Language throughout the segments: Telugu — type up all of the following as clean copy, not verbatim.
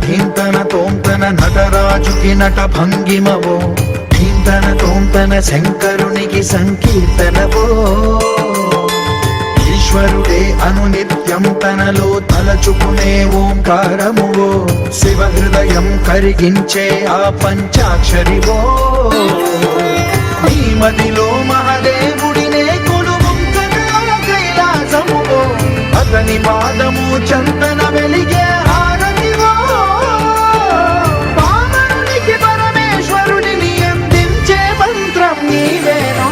ధీంతన తోంతన నటరాజుకి నట భంగిమవో, ధీంతన తోంతన శంకరునికి సంకీర్తనవో. ఈశ్వరుడే అనునిత్యం తనలో తలచుకునే ఓంకారమువో, శివ హృదయం కరిగించే ఆ పంచాక్షరివో. నీ మదిలో మహాదేవుడినే కొలువుంకగా కైలాసమువో, అతని పాదము చందన వెలిగే హారతివో. పామరునికి పరమేశ్వరుడిని అందించే మంత్రం నీవేనో.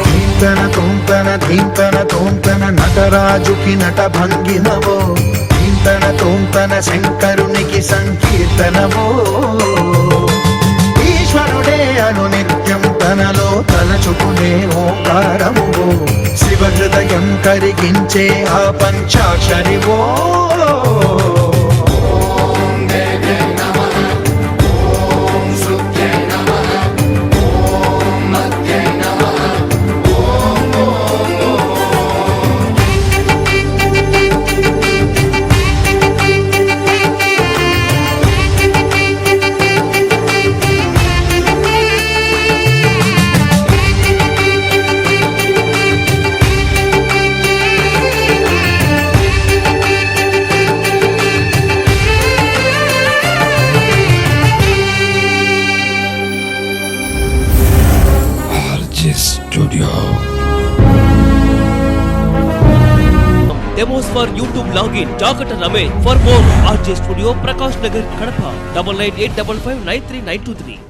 ధీంతన తోంతన ధీంతన తోంతన నటరాజుకి నట భంగిమవో, ధీంతన తోంతన శంకరునికి సంకీర్తనవో. ఈశ్వరుడే అనునిత్యం తనలో తలచుకునే ఓంకారమువో, శివ హృదయం కరిగించే ఆ పంచాక్షరివో. Studio. Demos for YouTube login. Jagata Ramesh. For more RJ Studio, Prakash Nagar, Kadapa. 9985593923.